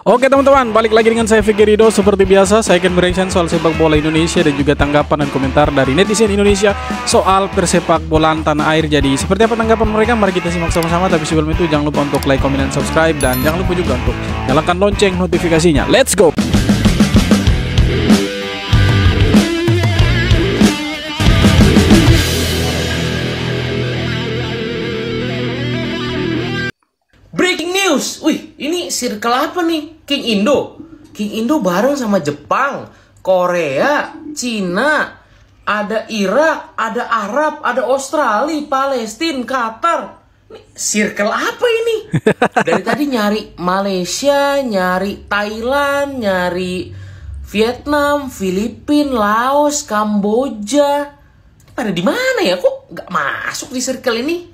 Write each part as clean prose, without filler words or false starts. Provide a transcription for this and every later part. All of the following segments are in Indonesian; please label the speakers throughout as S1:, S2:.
S1: Oke teman-teman, balik lagi dengan saya Fikri Ridho. Seperti biasa, saya akan bereaction soal sepak bola Indonesia dan juga tanggapan dan komentar dari netizen Indonesia soal persepak bolaan tanah air. Jadi seperti apa tanggapan mereka? Mari kita simak sama-sama. Tapi sebelum itu jangan lupa untuk like, comment, dan subscribe. Dan jangan lupa juga untuk nyalakan lonceng notifikasinya. Let's go!
S2: Breaking news, wih ini circle apa nih? King Indo bareng sama Jepang, Korea, Cina, ada Irak, ada Arab, ada Australia, Palestina, Qatar. Ini circle apa ini? Dari tadi nyari Malaysia, nyari Thailand, nyari Vietnam, Filipina, Laos, Kamboja. Pada di mana ya? Kok nggak masuk di circle ini?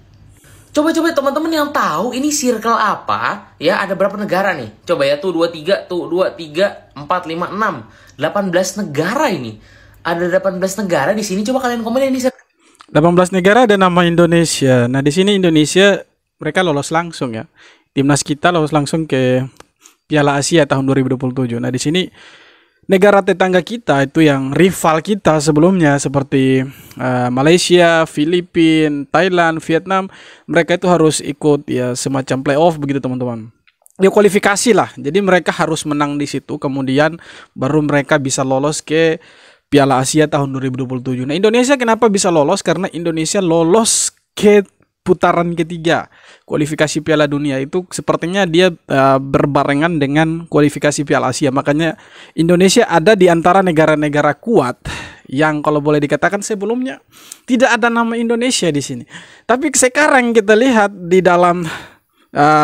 S2: Coba teman-teman yang tahu ini circle apa ya, ada berapa negara nih? Coba ya, tuh 23, 4, 5, 6 18 negara ini. Ada 18 negara di sini, coba kalian komen ini.
S1: 18 negara ada nama Indonesia. Nah, di sini Indonesia mereka lolos langsung ya. Timnas kita lolos langsung ke Piala Asia tahun 2027. Nah, di sini negara tetangga kita itu yang rival kita sebelumnya seperti Malaysia, Filipina, Thailand, Vietnam, mereka itu harus ikut ya semacam playoff begitu teman-teman. Ya kualifikasi lah. Jadi mereka harus menang di situ, kemudian baru mereka bisa lolos ke Piala Asia tahun 2027. Nah, Indonesia kenapa bisa lolos? Karena Indonesia lolos ke putaran ketiga kualifikasi Piala Dunia. Itu sepertinya dia berbarengan dengan kualifikasi Piala Asia. Makanya Indonesia ada di antara negara-negara kuat yang kalau boleh dikatakan sebelumnya tidak ada nama Indonesia di sini. Tapi sekarang kita lihat di dalam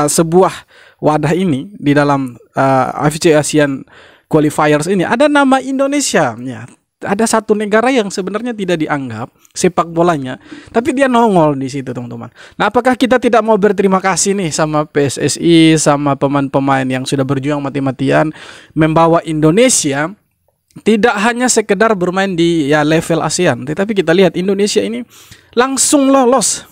S1: sebuah wadah ini, di dalam AFC Asian Qualifiers ini ada nama Indonesia ya. Ada satu negara yang sebenarnya tidak dianggap sepak bolanya, tapi dia nongol di situ, teman-teman. Nah, apakah kita tidak mau berterima kasih nih sama PSSI, sama pemain-pemain yang sudah berjuang mati-matian membawa Indonesia tidak hanya sekedar bermain di ya level ASEAN, tetapi kita lihat Indonesia ini langsung lolos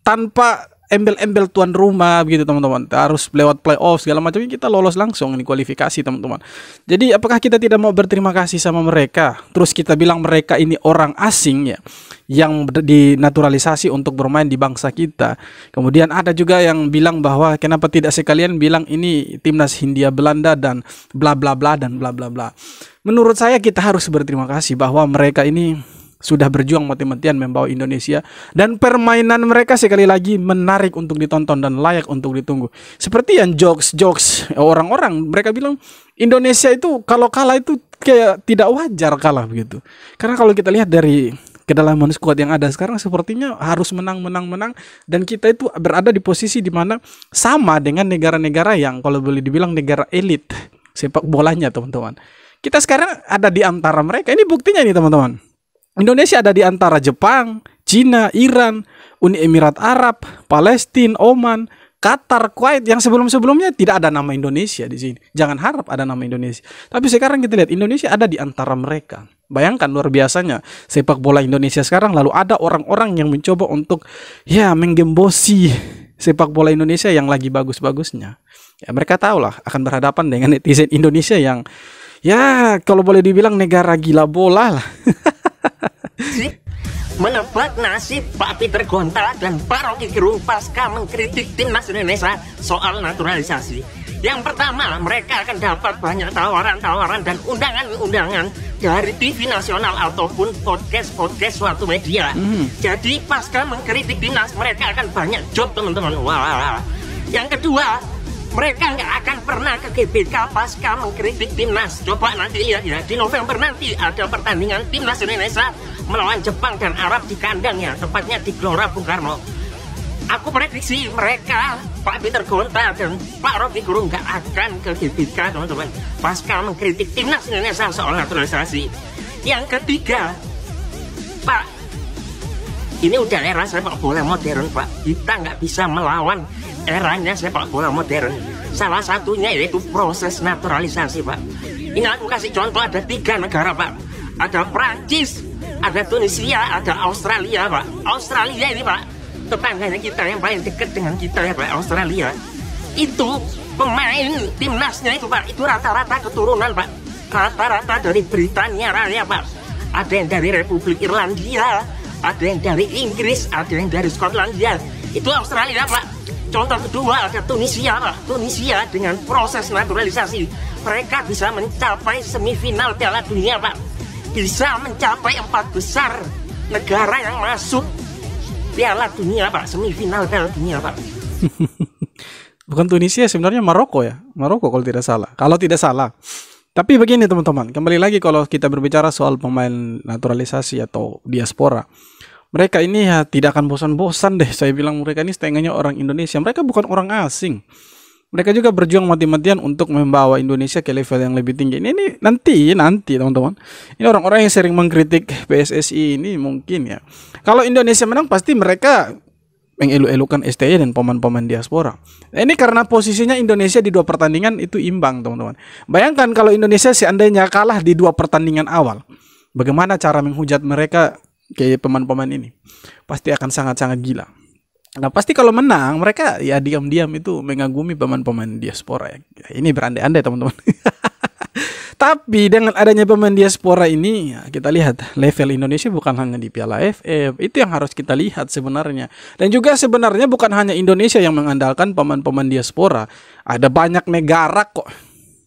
S1: tanpa embel-embel tuan rumah begitu teman-teman, harus lewat playoff segala macam. Kita lolos langsung ini kualifikasi teman-teman. Jadi apakah kita tidak mau berterima kasih sama mereka? Terus kita bilang mereka ini orang asing ya, yang dinaturalisasi untuk bermain di bangsa kita. Kemudian ada juga yang bilang bahwa kenapa tidak sekalian bilang ini timnas Hindia Belanda dan bla bla bla dan bla bla bla. Menurut saya kita harus berterima kasih bahwa mereka ini sudah berjuang mati-matian membawa Indonesia, dan permainan mereka sekali lagi menarik untuk ditonton dan layak untuk ditunggu. Seperti yang jokes orang-orang, mereka bilang Indonesia itu kalau kalah itu kayak tidak wajar kalah begitu. Karena kalau kita lihat dari kedalaman skuad yang ada sekarang sepertinya harus menang, dan kita itu berada di posisi di mana sama dengan negara-negara yang kalau boleh dibilang negara elit sepak bolanya, teman-teman. Kita sekarang ada di antara mereka. Ini buktinya nih, teman-teman. Indonesia ada di antara Jepang, Cina, Iran, Uni Emirat Arab, Palestina, Oman, Qatar, Kuwait yang sebelum-sebelumnya tidak ada nama Indonesia di sini. Jangan harap ada nama Indonesia. Tapi sekarang kita lihat Indonesia ada di antara mereka. Bayangkan luar biasanya sepak bola Indonesia sekarang, lalu ada orang-orang yang mencoba untuk ya menggembosi sepak bola Indonesia yang lagi bagus-bagusnya. Ya mereka tahulah akan berhadapan dengan netizen Indonesia yang ya kalau boleh dibilang negara gila bola lah.
S3: Menebak nasib Pak Peter Gonta dan Pak Rocky Gerung pasca mengkritik timnas Indonesia soal naturalisasi. Yang pertama, mereka akan dapat banyak tawaran-tawaran dan undangan-undangan dari TV nasional ataupun podcast suatu media. Jadi pasca mengkritik timnas, mereka akan banyak job, teman-teman. Wah. Yang kedua, mereka nggak akan pernah ke GBK pasca mengkritik timnas. Coba nanti ya di November nanti ada pertandingan timnas Indonesia melawan Jepang dan Arab di kandang ya, tepatnya di Gelora Bung Karno. Aku prediksi mereka, Pak Peter Gonta dan Pak Rocky Gerung nggak akan ke GBK, teman-teman, pasca mengkritik timnas Indonesia soal naturalisasi. Yang ketiga, Pak, ini udah era sepak bola modern, Pak. Kita nggak bisa melawan eranya sepak bola modern. Salah satunya yaitu proses naturalisasi, Pak. Ini aku kasih contoh, ada 3 negara, Pak. Ada Prancis, ada Tunisia, ada Australia, Pak. Australia ini, Pak, tetangganya kita yang paling dekat dengan kita ya, Pak. Australia itu pemain timnasnya itu Pak, itu rata-rata keturunan Pak, rata-rata dari Britania Raya Pak. Ada yang dari Republik Irlandia, ada yang dari Inggris, ada yang dari Skotlandia. Itu Australia Pak. Contoh kedua ada Tunisia Pak. Tunisia dengan proses naturalisasi mereka bisa mencapai semifinal Piala Dunia Pak. Bisa mencapai 4 besar negara yang masuk Piala Dunia Pak, semifinal Piala Dunia Pak.
S1: Bukan Tunisia, sebenarnya Maroko ya. Maroko kalau tidak salah. Kalau tidak salah. Tapi begini teman-teman, kembali lagi kalau kita berbicara soal pemain naturalisasi atau diaspora. Mereka ini ya tidak akan bosan-bosan deh. Saya bilang mereka ini setengahnya orang Indonesia. Mereka bukan orang asing. Mereka juga berjuang mati-matian untuk membawa Indonesia ke level yang lebih tinggi. Ini nanti teman-teman. Ini orang-orang yang sering mengkritik PSSI ini mungkin ya. Kalau Indonesia menang pasti mereka mengelu-elukan STY dan pemain-pemain diaspora. Ini karena posisinya Indonesia di 2 pertandingan itu imbang teman-teman. Bayangkan kalau Indonesia seandainya kalah di 2 pertandingan awal. Bagaimana cara menghujat mereka ke pemain-pemain ini? Pasti akan sangat-sangat gila. Nah pasti kalau menang mereka ya diam-diam itu mengagumi pemain-pemain diaspora ya. Ini berandai-andai teman-teman. Tapi dengan adanya pemain diaspora ini ya, kita lihat level Indonesia bukan hanya di Piala AFF. Itu yang harus kita lihat sebenarnya. Dan juga sebenarnya bukan hanya Indonesia yang mengandalkan pemain-pemain diaspora. Ada banyak negara kok.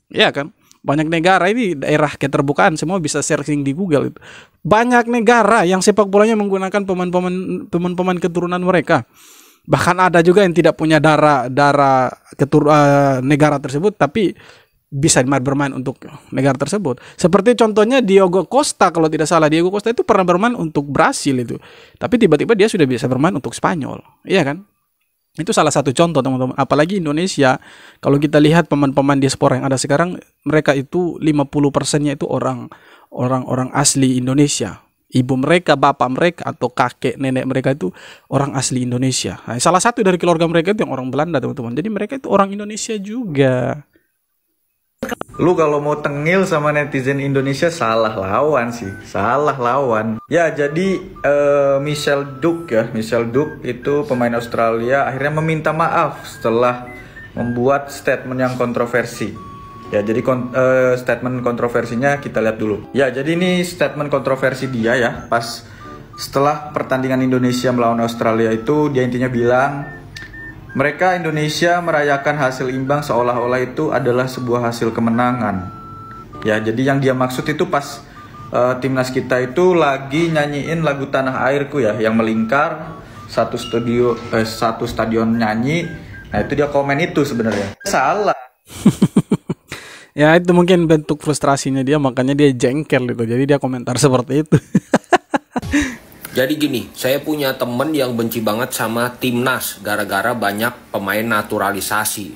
S1: Ya kan? Banyak negara ini daerah keterbukaan, semua bisa searching di Google itu. Banyak negara yang sepak bolanya menggunakan pemain-pemain keturunan mereka. Bahkan ada juga yang tidak punya darah negara tersebut tapi bisa bermain untuk negara tersebut. Seperti contohnya Diogo Costa, kalau tidak salah Diogo Costa itu pernah bermain untuk Brasil itu. Tapi tiba-tiba dia sudah bisa bermain untuk Spanyol. Iya kan? Itu salah satu contoh teman-teman. Apalagi Indonesia, kalau kita lihat pemain-pemain diaspora yang ada sekarang, mereka itu 50%-nya itu orang asli Indonesia. Ibu mereka, bapak mereka, atau kakek, nenek mereka itu orang asli Indonesia. Nah, salah satu dari keluarga mereka itu yang orang Belanda teman-teman. Jadi mereka itu orang Indonesia juga.
S4: Lu kalau mau tengil sama netizen Indonesia salah lawan sih, salah lawan. Ya jadi Michelle Duke itu pemain Australia akhirnya meminta maaf setelah membuat statement yang kontroversi. Ya jadi statement kontroversinya kita lihat dulu. Ya jadi ini statement kontroversi dia ya pas setelah pertandingan Indonesia melawan Australia itu dia intinya bilang mereka Indonesia merayakan hasil imbang seolah-olah itu adalah sebuah hasil kemenangan. Ya, jadi yang dia maksud itu pas timnas kita itu lagi nyanyiin lagu Tanah Airku ya, yang melingkar satu stadion nyanyi. Nah, itu dia komen itu sebenarnya. Salah.
S1: Ya, itu mungkin bentuk frustrasinya dia, makanya dia jengkel gitu. Jadi dia komentar seperti itu.
S2: Jadi gini, saya punya temen yang benci banget sama timnas gara-gara banyak pemain naturalisasi.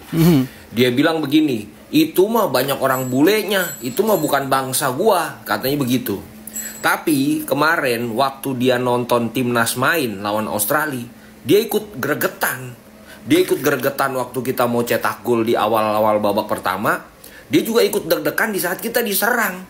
S2: Dia bilang begini, itu mah banyak orang bulenya, itu mah bukan bangsa gua, katanya begitu. Tapi kemarin waktu dia nonton timnas main lawan Australia, dia ikut gregetan. Dia ikut gregetan waktu kita mau cetak gol di awal-awal babak pertama. Dia juga ikut deg-degan di saat kita diserang.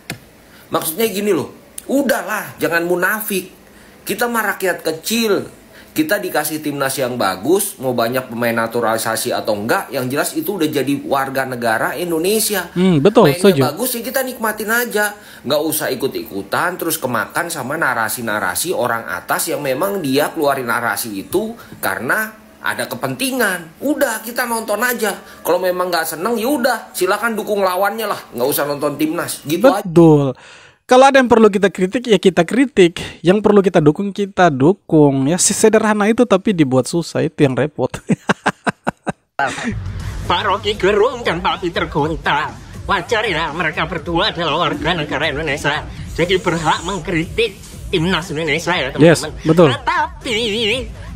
S2: Maksudnya gini loh, udahlah jangan munafik. Kita mah rakyat kecil, kita dikasih timnas yang bagus, mau banyak pemain naturalisasi atau enggak, yang jelas itu udah jadi warga negara Indonesia.
S1: Betul,
S2: mainnya
S1: setuju.
S2: bagus ya kita nikmatin aja, nggak usah ikut-ikutan terus kemakan sama narasi-narasi orang atas yang memang dia keluarin narasi itu karena ada kepentingan. Udah kita nonton aja. Kalau memang nggak seneng ya udah, silakan dukung lawannya lah, nggak usah nonton timnas. Gitu aja.
S1: Betul. Kalau ada yang perlu kita kritik, ya kita kritik. Yang perlu kita dukung, kita dukung. Ya sederhana itu, tapi dibuat susah, itu yang repot.
S3: Pak Rocky Gerung dan Pak Peter Gonta, wajar ya mereka berdua adalah warga negara Indonesia, jadi berhak mengkritik timnas Indonesia ya teman-teman.
S1: Yes, betul.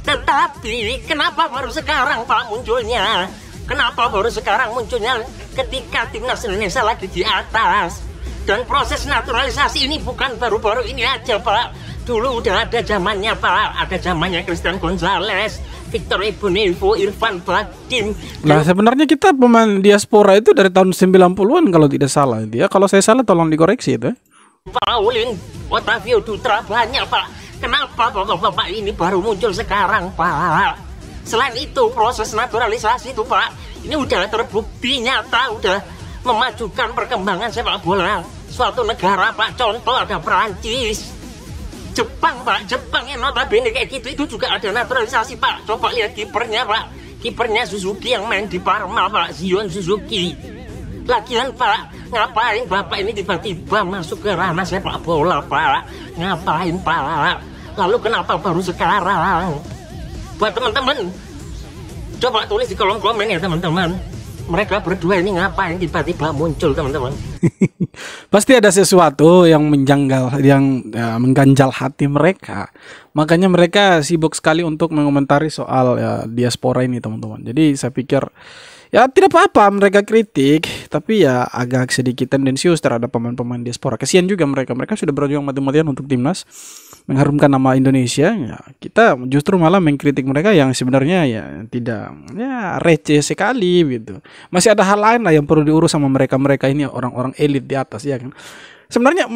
S3: Tetapi kenapa baru sekarang Pak munculnya? Kenapa baru sekarang munculnya ketika timnas Indonesia lagi di atas? Dan proses naturalisasi ini bukan baru-baru ini aja Pak. Dulu udah ada zamannya Pak. Ada zamannya Christian Gonzalez, Victor Ibonevo, Irfan Bahdim.
S1: Nah sebenarnya kita pemain diaspora itu dari tahun 90-an kalau tidak salah. Dia kalau saya salah tolong dikoreksi itu.
S3: Pauline, Otavio Dutra banyak Pak. Kenapa bapak-bapak ini baru muncul sekarang Pak? Selain itu proses naturalisasi itu Pak, Ini udah terbukti nyata, udah memajukan perkembangan sepak bola suatu negara, Pak. Contoh ada Perancis, Jepang, Pak. Jepang yang notabene kayak gitu itu juga ada naturalisasi, Pak. Coba lihat kipernya, Pak. Kipernya Suzuki yang main di Parma, Pak. Zion Suzuki. Lagian, Pak, ngapain Bapak ini tiba-tiba masuk ke ranah sepak bola, Pak? Ngapain, Pak? Lalu kenapa baru sekarang? Buat teman-teman, coba tulis di kolom komen ya, teman-teman. Mereka berdua ini ngapain tiba-tiba muncul, teman-teman?
S1: Pasti ada sesuatu yang menjanggal, yang mengganjal hati mereka. Makanya mereka sibuk sekali untuk mengomentari soal diaspora ini, teman-teman. Jadi saya pikir ya tidak apa-apa mereka kritik, tapi ya agak sedikit tendensius terhadap pemain-pemain diaspora. Kasihan juga mereka sudah berjuang mati-matian untuk timnas, mengharumkan nama Indonesia. Ya, kita justru malah mengkritik mereka yang sebenarnya ya tidak, ya receh sekali gitu. Masih ada hal lain lah yang perlu diurus sama mereka ini orang-orang elit di atas, ya kan. Sebenarnya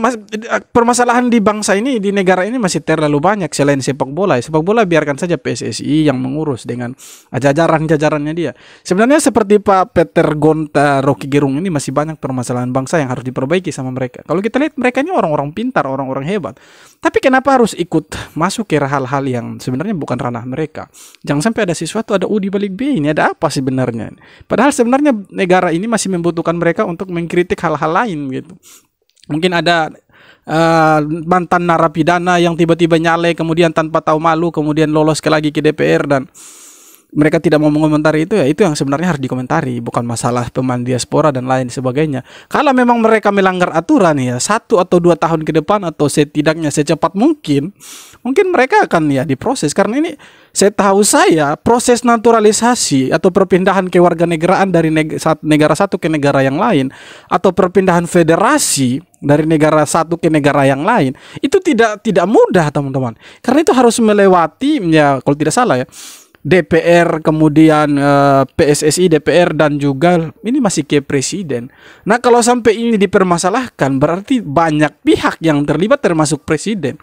S1: permasalahan di bangsa ini, di negara ini masih terlalu banyak selain sepak bola. Sepak bola biarkan saja PSSI yang mengurus dengan jajaran-jajarannya dia. Sebenarnya seperti Pak Peter Gonta, Rocky Gerung ini masih banyak permasalahan bangsa yang harus diperbaiki sama mereka. Kalau kita lihat mereka ini orang-orang pintar, orang-orang hebat. Tapi kenapa harus ikut masuk ke hal-hal yang sebenarnya bukan ranah mereka? Jangan sampai ada sesuatu, ada U di balik B, ini ada apa sebenarnya? Padahal sebenarnya negara ini masih membutuhkan mereka untuk mengkritik hal-hal lain gitu. Mungkin ada mantan narapidana yang tiba-tiba nyalek kemudian tanpa tahu malu kemudian lolos lagi ke DPR dan mereka tidak mau mengomentari itu, ya itu yang sebenarnya harus dikomentari, bukan masalah pemain diaspora dan lain sebagainya. Kalau memang mereka melanggar aturan ya 1 atau 2 tahun ke depan atau setidaknya secepat mungkin mereka akan ya diproses, karena ini setahu saya proses naturalisasi atau perpindahan kewarganegaraan dari negara satu ke negara yang lain atau perpindahan federasi dari negara satu ke negara yang lain itu tidak mudah, teman-teman, karena itu harus melewati ya kalau tidak salah ya DPR, kemudian PSSI, DPR, dan juga ini masih ke presiden. Nah kalau sampai ini dipermasalahkan berarti banyak pihak yang terlibat termasuk presiden.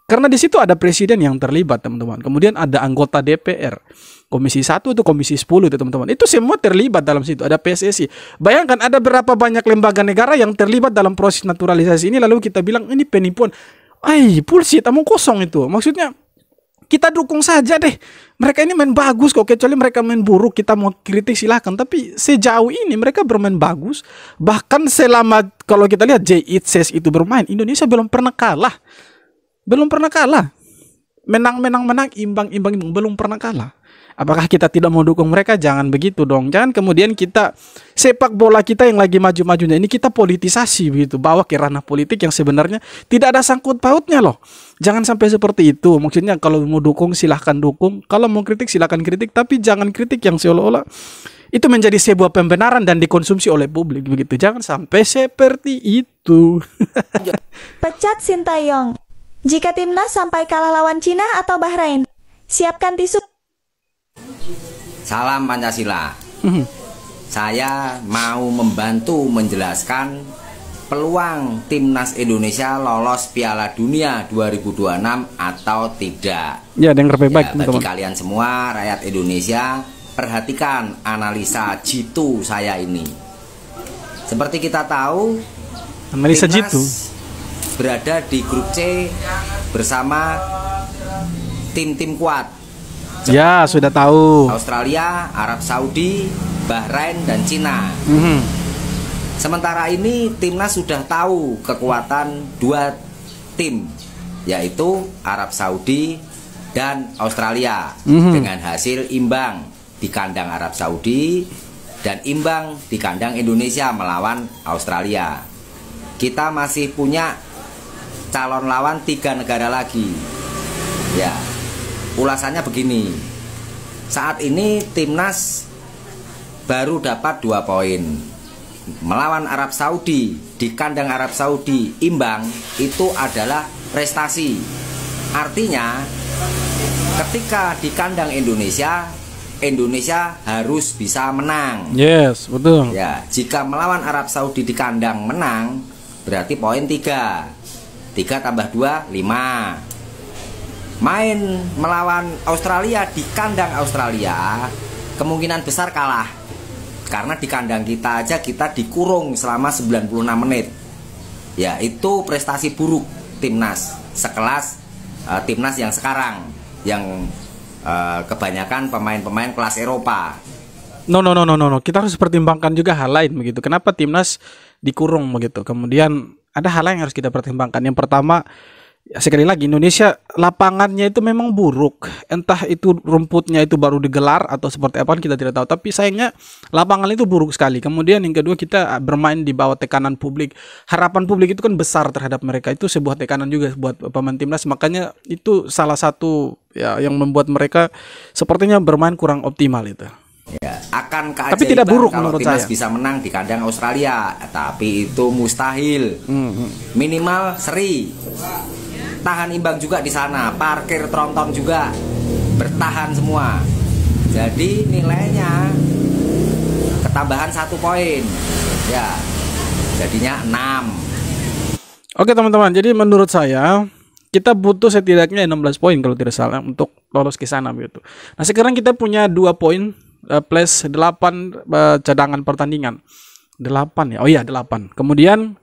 S1: Karena di situ ada presiden yang terlibat, teman-teman. Kemudian ada anggota DPR, Komisi 1 atau Komisi 10 itu, teman-teman. Itu semua terlibat dalam situ. Ada PSSI. Bayangkan ada berapa banyak lembaga negara yang terlibat dalam proses naturalisasi ini, lalu kita bilang ini penipuan. Bullshit, omong kosong itu. Maksudnya kita dukung saja deh. Mereka ini main bagus kok, kecuali mereka main buruk kita mau kritik silahkan. Tapi sejauh ini mereka bermain bagus. Bahkan selama kalau kita lihat J.I.T.S itu bermain, Indonesia belum pernah kalah. Menang, imbang, belum pernah kalah. Apakah kita tidak mau dukung mereka? Jangan begitu dong. Jangan kemudian kita sepak bola kita yang lagi maju-majunya ini kita politisasi begitu, bawa ke ranah politik yang sebenarnya tidak ada sangkut pautnya loh. Jangan sampai seperti itu. Maksudnya kalau mau dukung silahkan dukung, kalau mau kritik silahkan kritik, tapi jangan kritik yang seolah-olah itu menjadi sebuah pembenaran dan dikonsumsi oleh publik begitu. Jangan sampai seperti itu.
S5: Pecat Sintayong. Jika timnas sampai kalah lawan Cina atau Bahrain, siapkan tisu.
S6: Salam Pancasila. Saya mau membantu menjelaskan peluang timnas Indonesia lolos Piala Dunia 2026 atau tidak.
S1: Ya, dengar baik-baik,
S6: bagi kalian semua rakyat Indonesia, perhatikan analisa jitu saya ini. Seperti kita tahu,
S1: analisa jitu
S6: berada di grup C bersama tim-tim kuat.
S1: Ya, sudah tahu.
S6: Australia, Arab Saudi, Bahrain, dan Cina. Sementara ini timnas sudah tahu kekuatan 2 tim, yaitu Arab Saudi dan Australia, dengan hasil imbang di kandang Arab Saudi dan imbang di kandang Indonesia melawan Australia. Kita masih punya calon lawan 3 negara lagi. Ya. Ulasannya begini, saat ini timnas baru dapat 2 poin. Melawan Arab Saudi, di kandang Arab Saudi imbang, itu adalah prestasi. Artinya ketika di kandang Indonesia, Indonesia harus bisa menang.
S1: Yes, betul.
S6: Ya, jika melawan Arab Saudi di kandang menang, berarti poin 3. 3 tambah 2, 5. Main melawan Australia di kandang Australia, kemungkinan besar kalah. Karena di kandang kita aja kita dikurung selama 96 menit. Ya, itu prestasi buruk timnas sekelas timnas yang sekarang, yang kebanyakan pemain-pemain kelas Eropa.
S1: No. Kita harus pertimbangkan juga hal lain begitu. Kenapa timnas dikurung begitu? Kemudian ada hal lain yang harus kita pertimbangkan. Yang pertama, sekali lagi Indonesia lapangannya itu memang buruk. Entah itu rumputnya itu baru digelar atau seperti apa kita tidak tahu. Tapi sayangnya lapangan itu buruk sekali. Kemudian yang kedua, kita bermain di bawah tekanan publik. Harapan publik itu kan besar terhadap mereka. Itu sebuah tekanan juga buat pemain timnas. Makanya itu salah satu ya yang membuat mereka sepertinya bermain kurang optimal itu.
S6: Ya, akan keajaiban
S1: tapi tidak buruk
S6: kalau
S1: menurut
S6: timnas
S1: saya
S6: bisa menang di kandang Australia. Tapi itu mustahil. Minimal seri. Tahan imbang juga di sana, parkir tronton juga, bertahan semua. Jadi nilainya ketambahan 1 poin, ya, jadinya 6.
S1: Oke teman-teman, jadi menurut saya kita butuh setidaknya 16 poin kalau tidak salah untuk lolos ke sana gitu. Nah sekarang kita punya 2 poin plus 8 cadangan pertandingan. 8 ya, oh iya 8. Kemudian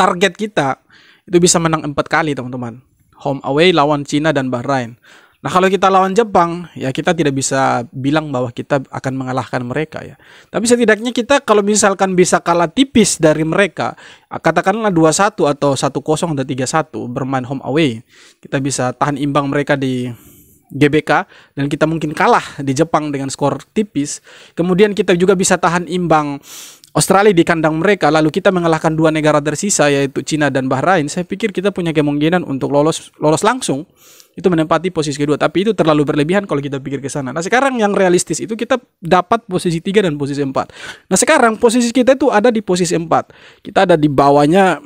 S1: target kita itu bisa menang 4 kali teman-teman. Home away lawan Cina dan Bahrain. Nah kalau kita lawan Jepang ya kita tidak bisa bilang bahwa kita akan mengalahkan mereka ya. Tapi setidaknya kita kalau misalkan bisa kalah tipis dari mereka, katakanlah 2-1 atau 1-0 atau 3-1 bermain home away, kita bisa tahan imbang mereka di GBK dan kita mungkin kalah di Jepang dengan skor tipis. Kemudian kita juga bisa tahan imbang Australia di kandang mereka, lalu kita mengalahkan 2 negara tersisa yaitu Cina dan Bahrain. Saya pikir kita punya kemungkinan untuk lolos langsung, itu menempati posisi kedua. Tapi itu terlalu berlebihan kalau kita pikir ke sana. Nah sekarang yang realistis itu kita dapat posisi 3 dan posisi 4. Nah sekarang posisi kita itu ada di posisi 4. Kita ada di bawahnya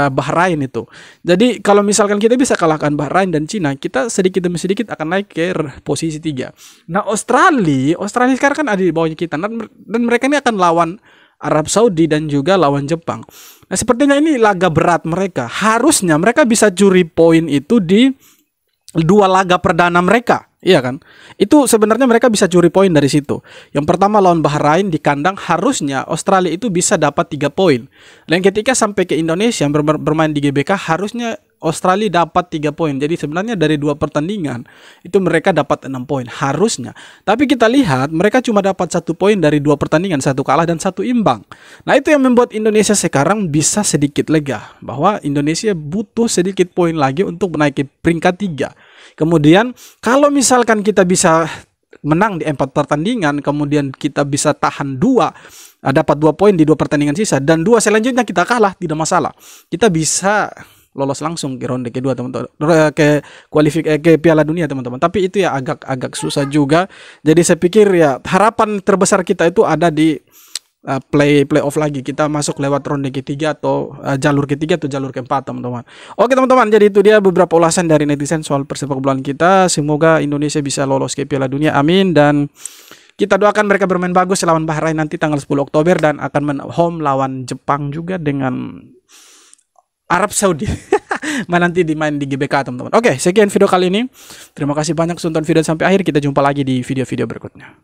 S1: Bahrain itu. Jadi kalau misalkan kita bisa kalahkan Bahrain dan Cina, kita sedikit demi sedikit akan naik ke posisi 3. Nah Australia sekarang kan ada di bawahnya kita, dan mereka ini akan lawan Arab Saudi dan juga lawan Jepang. Nah sepertinya ini laga berat mereka. Harusnya mereka bisa curi poin itu di 2 laga perdana mereka, iya kan? Itu sebenarnya mereka bisa curi poin dari situ. Yang pertama lawan Bahrain di kandang, harusnya Australia itu bisa dapat 3 poin. Dan ketika sampai ke Indonesia bermain di GBK, harusnya Australia dapat 3 poin. Jadi sebenarnya dari 2 pertandingan itu mereka dapat 6 poin harusnya. Tapi kita lihat mereka cuma dapat 1 poin dari 2 pertandingan, 1 kalah dan 1 imbang. Nah itu yang membuat Indonesia sekarang bisa sedikit lega bahwa Indonesia butuh sedikit poin lagi untuk menaiki peringkat 3. Kemudian kalau misalkan kita bisa menang di 4 pertandingan, kemudian kita bisa tahan 2, dapat 2 poin di 2 pertandingan sisa, dan 2 selanjutnya kita kalah, tidak masalah. Kita bisa lolos langsung ke ronde kedua teman-teman, ke ke Piala Dunia teman-teman. Tapi itu ya agak susah juga. Jadi saya pikir ya harapan terbesar kita itu ada di playoff lagi. Kita masuk lewat ronde ketiga atau jalur ketiga atau jalur keempat teman-teman. Oke teman-teman, jadi itu dia beberapa ulasan dari netizen soal persepak bolaan kita. Semoga Indonesia bisa lolos ke Piala Dunia, amin. Dan kita doakan mereka bermain bagus lawan Bahrain nanti tanggal 10 Oktober dan akan home lawan Jepang juga dengan Arab Saudi. Nanti dimain di GBK teman-teman. Oke, sekian video kali ini. Terima kasih banyak sudah nonton video sampai akhir. Kita jumpa lagi di video-video berikutnya.